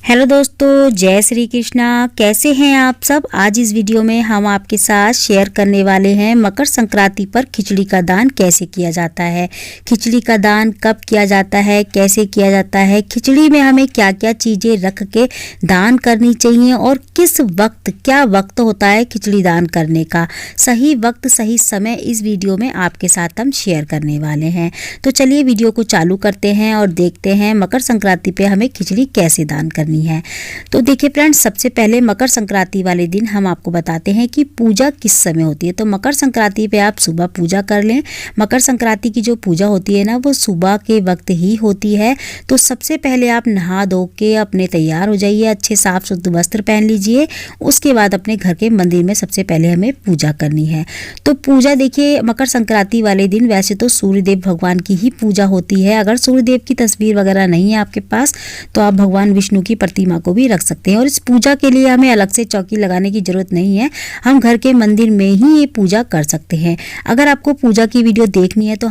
Hello दोस्तों, जय श्री कृष्णा। कैसे हैं आप सब। आज इस वीडियो में हम आपके साथ शेयर करने वाले हैं मकर संक्रांति पर खिचड़ी का दान कैसे किया जाता है, खिचड़ी का दान कब किया जाता है, कैसे किया जाता है, खिचड़ी में हमें क्या क्या चीज़ें रख के दान करनी चाहिए और किस वक्त, क्या वक्त होता है खिचड़ी दान करने का, सही वक्त सही समय इस वीडियो में आपके साथ हम शेयर करने वाले हैं। तो चलिए वीडियो को चालू करते हैं और देखते हैं मकर संक्रांति पे हमें खिचड़ी कैसे दान करनी है। तो देखिए फ्रेंड्स, सबसे पहले मकर संक्रांति वाले दिन हम आपको बताते हैं कि पूजा किस समय होती है। तो मकर संक्रांति पे आप सुबह पूजा कर लें। मकर संक्रांति की जो पूजा होती है ना, वो सुबह के वक्त ही होती है। तो सबसे पहले आप नहा धो के अपने तैयार हो जाइए, अच्छे साफ सुथरे वस्त्र पहन लीजिए। उसके बाद अपने घर के मंदिर में सबसे पहले हमें पूजा करनी है। तो पूजा देखिए, मकर संक्रांति वाले दिन वैसे तो सूर्यदेव भगवान की ही पूजा होती है। अगर सूर्यदेव की तस्वीर वगैरह नहीं है आपके पास तो आप भगवान विष्णु की प्रतिमा को भी रख सकते हैं। और इस पूजा के लिए हमें अलग से चौकी लगाने की जरूरत नहीं है, हम घर के मंदिर में ही ये पूजा कर सकते हैं। अगर आपको पूजा की वीडियो देखनी है तो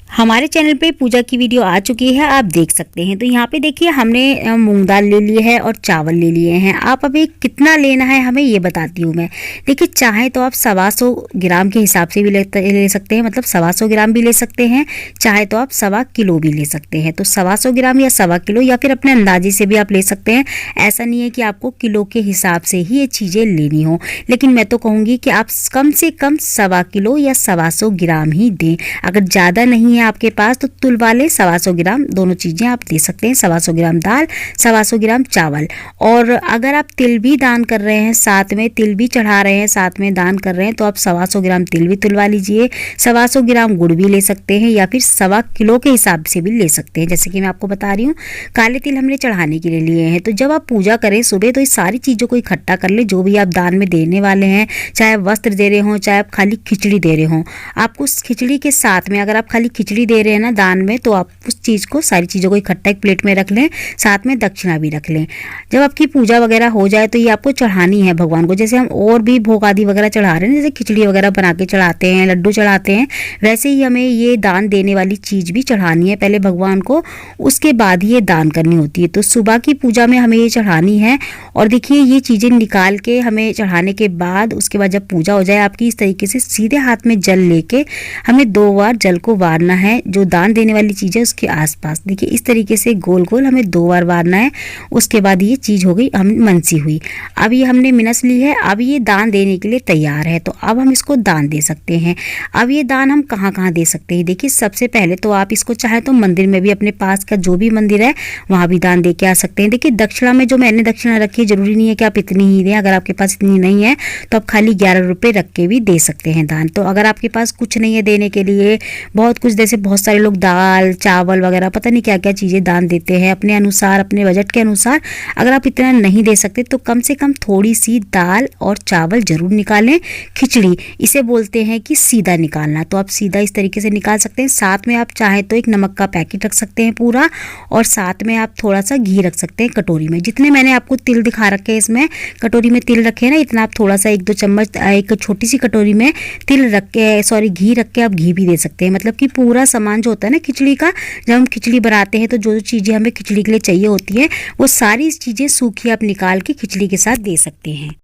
हमारे चैनल पे पूजा की वीडियो आ चुकी है, आप देख सकते हैं। तो यहाँ पे देखिए, हमने मूंग दाल ले ली है और चावल ले लिए हैं। आप अभी कितना लेना है हमें ये बताती हूँ मैं। देखिए, चाहे तो आप 125 ग्राम के हिसाब से भी ले सकते हैं, मतलब 125 ग्राम भी ले सकते हैं, चाहे तो आप 1.25 किलो भी ले सकते हैं। तो 125 ग्राम या 1.25 किलो या फिर अपने अंदाजे से भी आप ले सकते हैं। ऐसा नहीं है कि आपको किलो के हिसाब से ही ये चीज़ें लेनी हो, लेकिन मैं तो कहूँगी कि आप कम से कम 1.25 किलो या 125 ग्राम ही दें। अगर ज़्यादा नहीं आपके पास तो तुल वाले 125 ग्राम दोनों चीज़ें आप दे सकते हैं। 125 ग्राम दाल, 125 ग्राम चावल। और अगर आप तिल भी दान कर रहे हैं, साथ में तिल भी चढ़ा रहे हैं, साथ में दान कर रहे हैं, तो आप 125 ग्राम तिल भी तुलवा लीजिए। 125 ग्राम गुड़ भी ले सकते हैं या फिर 1.25 किलो के हिसाब से भी ले सकते हैं। जैसे कि मैं आपको बता रही हूँ, काले तिल हमने चढ़ाने के लिए लिए हैं। तो जब आप पूजा करें सुबह तो इस सारी चीज़ों को इकट्ठा कर ले, जो भी आप दान में देने वाले हैं, चाहे वस्त्र दे रहे हों, चाहे आप खाली खिचड़ी दे रहे हों। आपको उस खिचड़ी के साथ में, अगर आप खाली खिचड़ी दे रहे हैं ना दान में, तो आप उस चीज़ को, सारी चीज़ों को इकट्ठा एक प्लेट में रख लें, साथ में दक्षिणा भी रख लें। जब आपकी पूजा वगैरह हो जाए तो ये आपको चढ़ानी है भगवान को। जैसे हम और भी भोग आदि वगैरह चढ़ा रहे हैं, जैसे खिचड़ी वगैरह बना के चढ़ाते हैं, लड्डू चढ़ाते हैं, वैसे ही हमें ये दान देने वाली चीज़ भी चढ़ानी है पहले भगवान को, उसके बाद ही ये दान करनी होती है। तो सुबह की पूजा में हमें ये चढ़ानी है। और देखिए, ये चीज़ें निकाल के हमें चढ़ाने के बाद, उसके बाद जब पूजा हो जाए आपकी, इस तरीके से सीधे हाथ में जल लेके हमें 2 बार जल को वारना है। जो दान देने वाली चीज़ है उसके आसपास देखिए, इस तरीके से गोल गोल हमें 2 बार वारना है। उसके बाद ये चीज़ हो गई, हम मनसी हुई। अब ये हमने मिनस ली है, अब ये दान देने के लिए तैयार है। तो अब हम इसको दान दे सकते हैं। अब ये दान हम कहाँ कहाँ दे सकते हैं। देखिए, सबसे पहले तो आप इसको चाहे तो मंदिर में भी, अपने पास का जो भी मंदिर है वहाँ भी दान दे के आ सकते हैं। देखिए, दक्षिणा में जो मैंने दक्षिणा रखी है, जरूरी नहीं है कि आप इतनी ही दें। अगर आपके पास इतनी नहीं है तो आप खाली 11 रुपये रख के भी दे सकते हैं दान। तो अगर आपके पास कुछ नहीं है देने के लिए, बहुत कुछ, जैसे बहुत सारे लोग दाल चावल वगैरह पता नहीं क्या क्या चीज़ें दान देते हैं अपने अनुसार, अपने बजट के अनुसार। अगर आप इतना नहीं दे सकते तो कम से कम थोड़ी सी दाल और चावल जरूर निकालें। खिचड़ी इसे बोलते हैं कि सीधा निकालना, तो आप सीधा इस तरीके से निकाल सकते हैं। साथ में आप चाहें तो एक नमक का पैकेट रख सकते हैं पूरा, और साथ में आप थोड़ा सा घी रख सकते हैं कटोरी में। जितने मैंने आपको तिल दिखा रखे हैं, इसमें कटोरी में तिल रखे हैं ना, इतना आप थोड़ा सा 1-2 चम्मच एक छोटी सी कटोरी में तिल रख के, सॉरी घी रख के आप घी भी दे सकते हैं। मतलब कि पूरा सामान जो होता है ना खिचड़ी का, जब हम खिचड़ी बनाते हैं तो जो चीज़ें हमें खिचड़ी के लिए चाहिए होती हैं, वो सारी चीज़ें सूखी आप निकाल के खिचड़ी के साथ दे सकते हैं।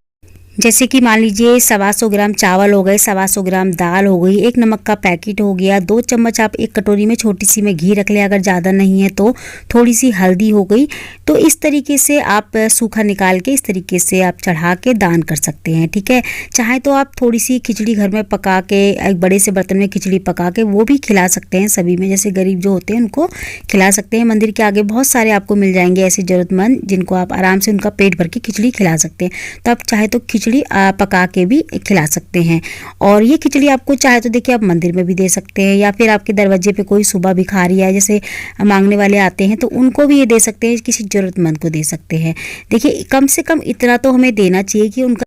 जैसे कि मान लीजिए 125 ग्राम चावल हो गए, 125 ग्राम दाल हो गई, एक नमक का पैकेट हो गया, 2 चम्मच आप एक कटोरी में छोटी सी में घी रख लें, अगर ज़्यादा नहीं है तो थोड़ी सी हल्दी हो गई। तो इस तरीके से आप सूखा निकाल के इस तरीके से आप चढ़ा के दान कर सकते हैं। ठीक है, चाहे तो आप थोड़ी सी खिचड़ी घर में पका के, एक बड़े से बर्तन में खिचड़ी पका के वो भी खिला सकते हैं सभी में, जैसे गरीब जो होते हैं उनको खिला सकते हैं। मंदिर के आगे बहुत सारे आपको मिल जाएंगे ऐसे ज़रूरतमंद, जिनको आप आराम से उनका पेट भर के खिचड़ी खिला सकते हैं। तो आप चाहे तो खिचड़ी पका के भी खिला सकते हैं। और ये खिचड़ी आपको चाहे तो देखिए आप मंदिर में भी दे सकते हैं, या फिर आपके दरवाजे पे कोई सुबह भिखारी है, जैसे मांगने वाले आते हैं, तो उनको भी ये दे सकते हैं, किसी ज़रूरतमंद को दे सकते हैं। देखिए, कम से कम इतना तो हमें देना चाहिए कि उनका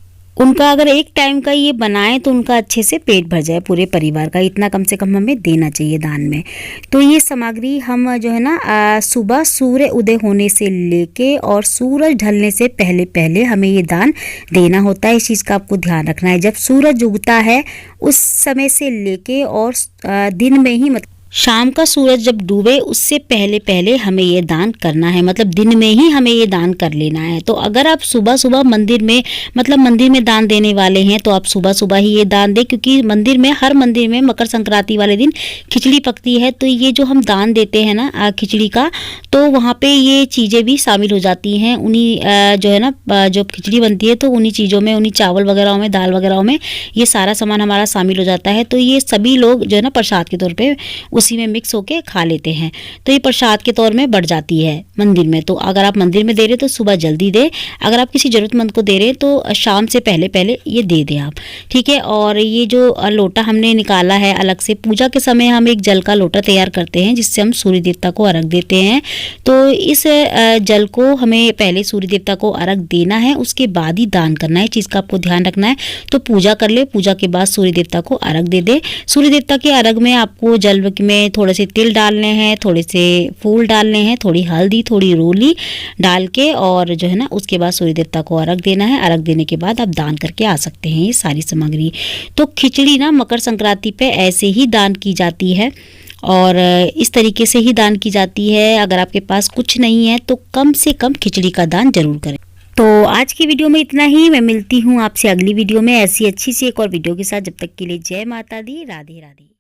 अगर एक टाइम का ये बनाए तो उनका अच्छे से पेट भर जाए, पूरे परिवार का। इतना कम से कम हमें देना चाहिए दान में। तो ये सामग्री हम जो है ना, सुबह सूर्य उदय होने से लेके और सूरज ढलने से पहले पहले हमें ये दान देना होता है। इस चीज़ का आपको ध्यान रखना है। जब सूरज उगता है उस समय से लेके और दिन में ही, मतलब शाम का सूरज जब डूबे उससे पहले पहले हमें ये दान करना है, मतलब दिन में ही हमें ये दान कर लेना है। तो अगर आप सुबह सुबह मंदिर में, मतलब मंदिर में दान देने वाले हैं तो आप सुबह सुबह ही ये दान दें, क्योंकि मंदिर में, हर मंदिर में मकर संक्रांति वाले दिन खिचड़ी पकती है। तो ये जो हम दान देते हैं ना खिचड़ी का, तो वहाँ पे ये चीज़ें भी शामिल हो जाती हैं। उन्हीं जो है ना जो खिचड़ी बनती है तो उन्हीं चीज़ों में, उन्हीं चावल वगैरह में, दाल वगैरह में ये सारा सामान हमारा शामिल हो जाता है। तो ये सभी लोग जो है ना प्रसाद के तौर पे उसी में मिक्स होके खा लेते हैं। तो ये प्रसाद के तौर में बढ़ जाती है मंदिर में। तो अगर आप मंदिर में दे रहे तो सुबह जल्दी दे, अगर आप किसी ज़रूरतमंद को दे रहे तो शाम से पहले पहले ये दे दें आप, ठीक है। और ये जो लोटा हमने निकाला है अलग से, पूजा के समय हम एक जल का लोटा तैयार करते हैं जिससे हम सूर्य देवता को अर्घ देते हैं। तो इस जल को हमें पहले सूर्य देवता को अर्घ देना है, उसके बाद ही दान करना है, चीज़ का आपको ध्यान रखना है। तो पूजा कर ले, पूजा के बाद सूर्य देवता को अर्घ दे दे। सूर्य देवता के अर्घ में आपको जल में थोड़े से तिल डालने हैं, थोड़े से फूल डालने हैं, थोड़ी हल्दी, थोड़ी रोली डाल के, और जो है ना उसके बाद सूर्य देवता को अर्घ देना है। अर्घ देने के बाद आप दान करके आ सकते हैं ये सारी सामग्री। तो खिचड़ी ना मकर संक्रांति पे ऐसे ही दान की जाती है और इस तरीके से ही दान की जाती है। अगर आपके पास कुछ नहीं है तो कम से कम खिचड़ी का दान जरूर करें। तो आज की वीडियो में इतना ही। मैं मिलती हूँ आपसे अगली वीडियो में ऐसी अच्छी सी एक और वीडियो के साथ। जब तक के लिए जय माता दी, राधे राधे।